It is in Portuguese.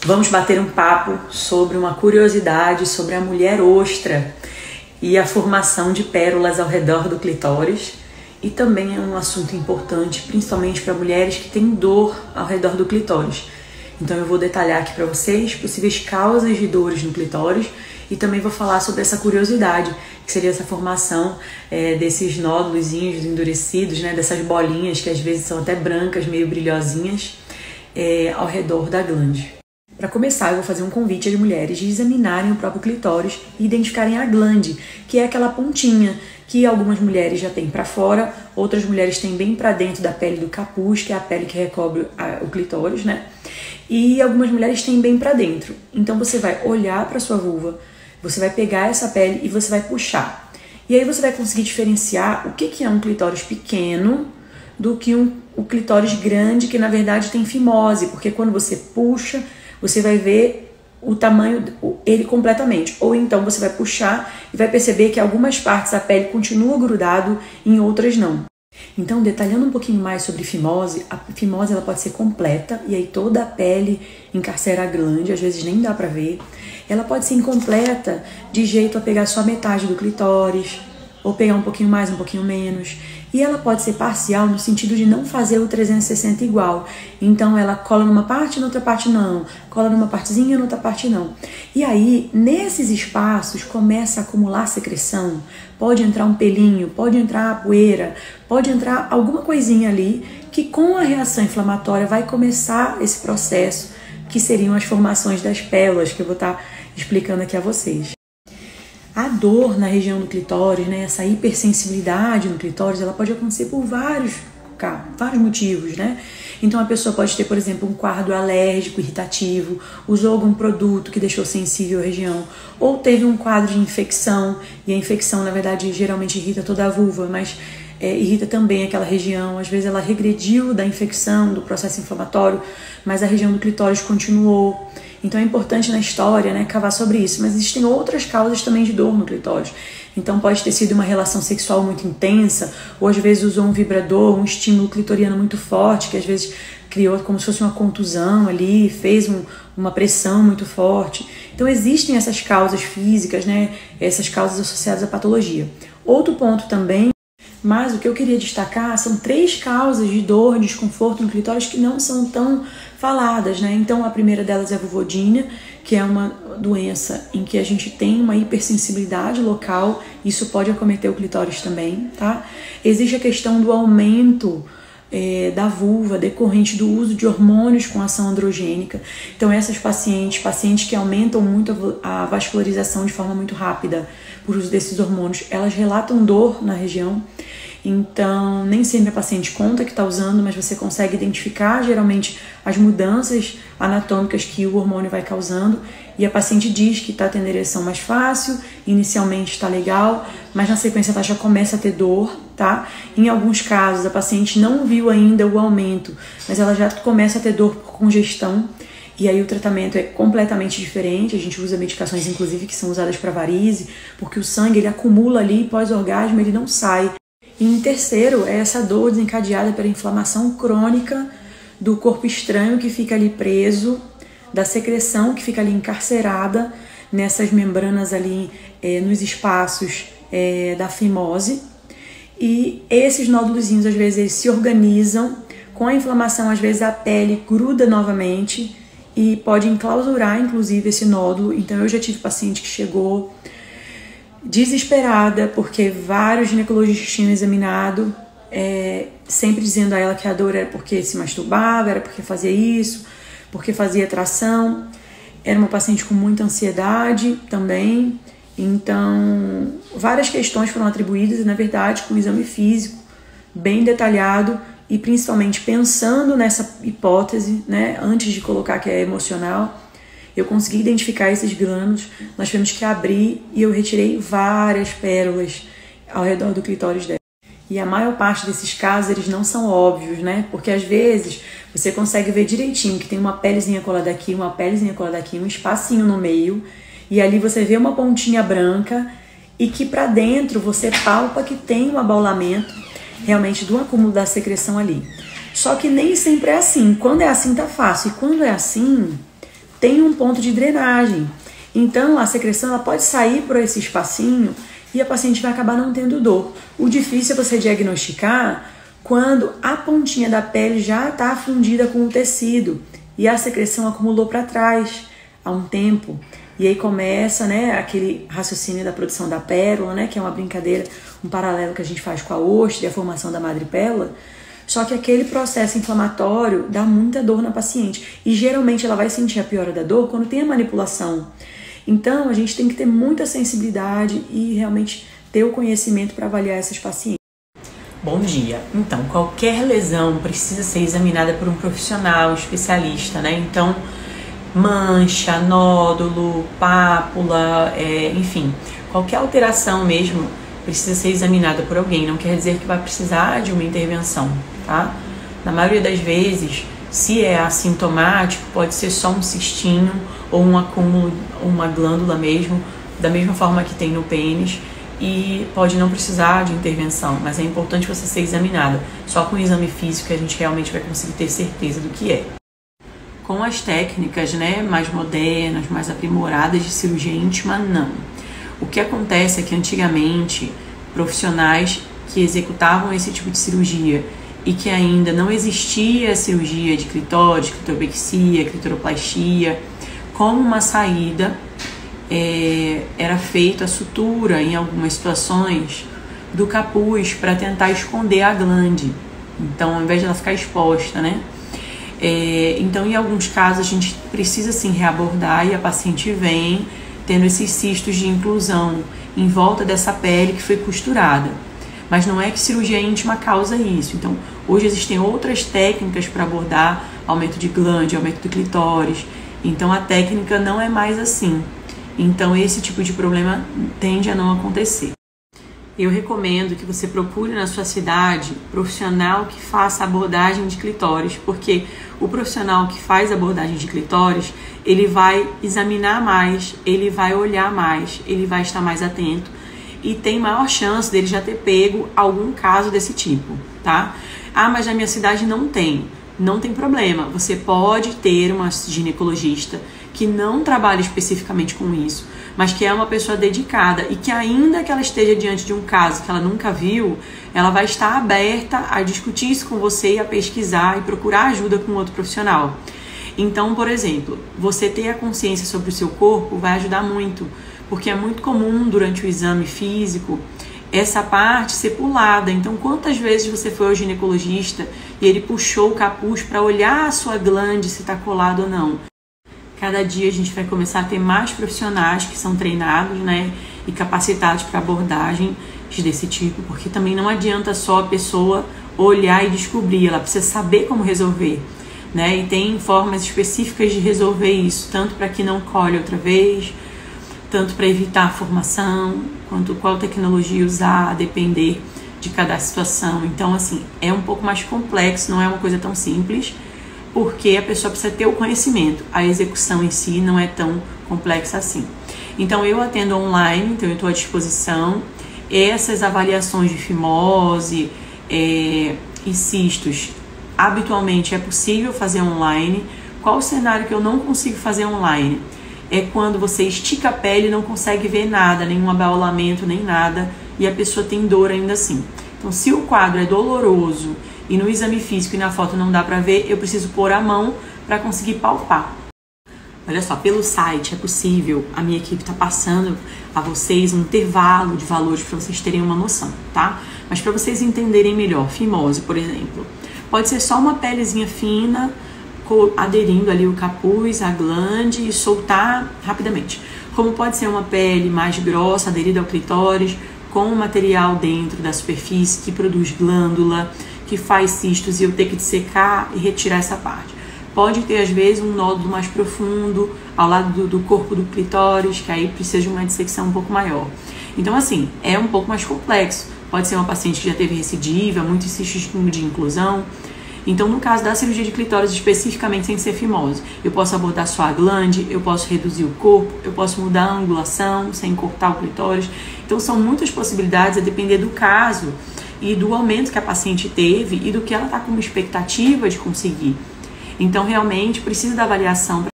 Vamos bater um papo sobre uma curiosidade sobre a mulher ostra e a formação de pérolas ao redor do clitóris. E também é um assunto importante, principalmente para mulheres que têm dor ao redor do clitóris. Então eu vou detalhar aqui para vocês possíveis causas de dores no clitóris e também vou falar sobre essa curiosidade, que seria essa formação desses nódulos endurecidos, né, dessas bolinhas que às vezes são até brancas, meio brilhosinhas, ao redor da glande. Para começar, eu vou fazer um convite às mulheres de examinarem o próprio clitóris e identificarem a glande, que é aquela pontinha que algumas mulheres já têm para fora, outras mulheres têm bem para dentro da pele do capuz, que é a pele que recobre o clitóris, né? E algumas mulheres têm bem para dentro. Então você vai olhar para sua vulva, você vai pegar essa pele e você vai puxar. E aí você vai conseguir diferenciar o que é um clitóris pequeno do que o clitóris grande, que na verdade tem fimose, porque quando você puxa, você vai ver o tamanho ele completamente. Ou então você vai puxar e vai perceber que algumas partes da pele continuam grudado, em outras não. Então, detalhando um pouquinho mais sobre fimose, a fimose ela pode ser completa e aí toda a pele encarcera a glande, às vezes nem dá pra ver. Ela pode ser incompleta de jeito a pegar só metade do clitóris, ou pegar um pouquinho mais, um pouquinho menos. E ela pode ser parcial no sentido de não fazer o 360 igual. Então ela cola numa parte e na outra parte não. Cola numa partezinha e na outra parte não. E aí, nesses espaços, começa a acumular secreção. Pode entrar um pelinho, pode entrar poeira, pode entrar alguma coisinha ali que com a reação inflamatória vai começar esse processo, que seriam as formações das pérolas, que eu vou estar explicando aqui a vocês. A dor na região do clitóris, né, essa hipersensibilidade no clitóris, ela pode acontecer por vários motivos, né? Então a pessoa pode ter, por exemplo, um quadro alérgico, irritativo, usou algum produto que deixou sensível a região, ou teve um quadro de infecção, e a infecção, na verdade, geralmente irrita toda a vulva, mas irrita também aquela região. Às vezes ela regrediu da infecção, do processo inflamatório, mas a região do clitóris continuou. Então é importante na história, né, cavar sobre isso. Mas existem outras causas também de dor no clitóris. Então pode ter sido uma relação sexual muito intensa, ou às vezes usou um vibrador, um estímulo clitoriano muito forte, que às vezes criou como se fosse uma contusão ali, fez uma pressão muito forte. Então existem essas causas físicas, né, essas causas associadas à patologia. Outro ponto também, mas o que eu queria destacar são 3 causas de dor, desconforto no clitóris que não são tão faladas, né? Então a primeira delas é a vulvodínia, que é uma doença em que a gente tem uma hipersensibilidade local, isso pode acometer o clitóris também, tá? Existe a questão do aumento da vulva decorrente do uso de hormônios com ação androgênica. Então essas pacientes que aumentam muito a vascularização de forma muito rápida por uso desses hormônios, elas relatam dor na região. Então nem sempre a paciente conta que está usando, mas você consegue identificar geralmente as mudanças anatômicas que o hormônio vai causando, e a paciente diz que está tendo ereção mais fácil, inicialmente está legal, mas na sequência ela já começa a ter dor, tá? Em alguns casos a paciente não viu ainda o aumento, mas ela já começa a ter dor por congestão, e aí o tratamento é completamente diferente. A gente usa medicações inclusive que são usadas para varize, porque o sangue ele acumula ali, pós-orgasmo ele não sai. E em terceiro é essa dor desencadeada pela inflamação crônica do corpo estranho que fica ali preso, da secreção que fica ali encarcerada nessas membranas ali nos espaços da fimose. E esses nódulozinhos às vezes eles se organizam, com a inflamação às vezes a pele gruda novamente e pode enclausurar inclusive esse nódulo. Então eu já tive paciente que chegou desesperada porque vários ginecologistas tinham examinado, sempre dizendo a ela que a dor era porque se masturbava, era porque fazia isso, porque fazia tração. Era uma paciente com muita ansiedade também. Então várias questões foram atribuídas e na verdade com um exame físico bem detalhado e principalmente pensando nessa hipótese, né, antes de colocar que é emocional, eu consegui identificar esses grânulos. Nós tivemos que abrir e eu retirei várias pérolas ao redor do clitóris dela. E a maior parte desses casos, eles não são óbvios, né? Porque às vezes você consegue ver direitinho que tem uma pelezinha colada aqui, uma pelezinha colada aqui, um espacinho no meio, e ali você vê uma pontinha branca e que para dentro você palpa que tem um abaulamento realmente do acúmulo da secreção ali. Só que nem sempre é assim. Quando é assim tá fácil, e quando é assim tem um ponto de drenagem. Então, a secreção ela pode sair por esse espacinho e a paciente vai acabar não tendo dor. O difícil é você diagnosticar quando a pontinha da pele já está fundida com o tecido e a secreção acumulou para trás há um tempo. E aí começa, né, aquele raciocínio da produção da pérola, né, que é uma brincadeira, um paralelo que a gente faz com a ostra e a formação da madrepérola. Só que aquele processo inflamatório dá muita dor na paciente. E geralmente ela vai sentir a piora da dor quando tem a manipulação. Então a gente tem que ter muita sensibilidade e realmente ter o conhecimento para avaliar essas pacientes. Bom dia. Então, qualquer lesão precisa ser examinada por um profissional especialista, né? Então, mancha, nódulo, pápula, enfim, qualquer alteração mesmo precisa ser examinada por alguém. Não quer dizer que vai precisar de uma intervenção, tá? Na maioria das vezes, se é assintomático, pode ser só um cistinho ou um acúmulo, uma glândula mesmo, da mesma forma que tem no pênis, e pode não precisar de intervenção, mas é importante você ser examinada. Só com o exame físico que a gente realmente vai conseguir ter certeza do que é. Com as técnicas, né, mais modernas, mais aprimoradas de cirurgia íntima, não. O que acontece é que antigamente, profissionais que executavam esse tipo de cirurgia e que ainda não existia a cirurgia de clitóris, clitorubexia, clitoroplastia, como uma saída, era feita a sutura em algumas situações do capuz para tentar esconder a glande. Então, ao invés de ela ficar exposta, né? Então, em alguns casos, a gente precisa sim reabordar e a paciente vem tendo esses cistos de inclusão em volta dessa pele que foi costurada. Mas não é que cirurgia íntima causa isso. Então, hoje existem outras técnicas para abordar aumento de glande, aumento do clitóris. Então, a técnica não é mais assim. Então, esse tipo de problema tende a não acontecer. Eu recomendo que você procure na sua cidade profissional que faça abordagem de clitóris, porque o profissional que faz abordagem de clitóris, ele vai examinar mais, ele vai olhar mais, ele vai estar mais atento e tem maior chance dele já ter pego algum caso desse tipo, tá? Ah, mas na minha cidade não tem. Não tem problema, você pode ter uma ginecologista que não trabalha especificamente com isso, mas que é uma pessoa dedicada e que ainda que ela esteja diante de um caso que ela nunca viu, ela vai estar aberta a discutir isso com você e a pesquisar e procurar ajuda com outro profissional. Então, por exemplo, você ter a consciência sobre o seu corpo vai ajudar muito, porque é muito comum durante o exame físico essa parte ser pulada. Então, quantas vezes você foi ao ginecologista e ele puxou o capuz para olhar a sua glande se está colado ou não? Cada dia a gente vai começar a ter mais profissionais que são treinados, né, e capacitados para abordagens desse tipo, porque também não adianta só a pessoa olhar e descobrir, ela precisa saber como resolver, né? E tem formas específicas de resolver isso, tanto para que não colhe outra vez, tanto para evitar a formação, quanto qual tecnologia usar, a depender de cada situação. Então, assim, é um pouco mais complexo, não é uma coisa tão simples, porque a pessoa precisa ter o conhecimento. A execução em si não é tão complexa assim. Então, eu atendo online, então eu estou à disposição. Essas avaliações de fimose e cistos, habitualmente é possível fazer online. Qual o cenário que eu não consigo fazer online? É quando você estica a pele e não consegue ver nada, nenhum abaolamento, nem nada, e a pessoa tem dor ainda assim. Então, se o quadro é doloroso e no exame físico e na foto não dá para ver, eu preciso pôr a mão para conseguir palpar. Olha só, pelo site é possível, a minha equipe está passando a vocês um intervalo de valores para vocês terem uma noção, tá? Mas para vocês entenderem melhor, fimose, por exemplo, pode ser só uma pelezinha fina, aderindo ali o capuz, a glande e soltar rapidamente. Como pode ser uma pele mais grossa, aderida ao clitóris, com um material dentro da superfície que produz glândula, que faz cistos e eu ter que dissecar e retirar essa parte. Pode ter, às vezes, um nódulo mais profundo ao lado do corpo do clitóris, que aí precisa de uma dissecção um pouco maior. Então, assim, é um pouco mais complexo. Pode ser uma paciente que já teve recidiva, muitos cistos de inclusão. Então, no caso da cirurgia de clitóris, especificamente sem ser fimose, eu posso abordar só a glande, eu posso reduzir o corpo, eu posso mudar a angulação sem cortar o clitóris. Então, são muitas possibilidades a depender do caso e do aumento que a paciente teve e do que ela está com uma expectativa de conseguir. Então, realmente, precisa da avaliação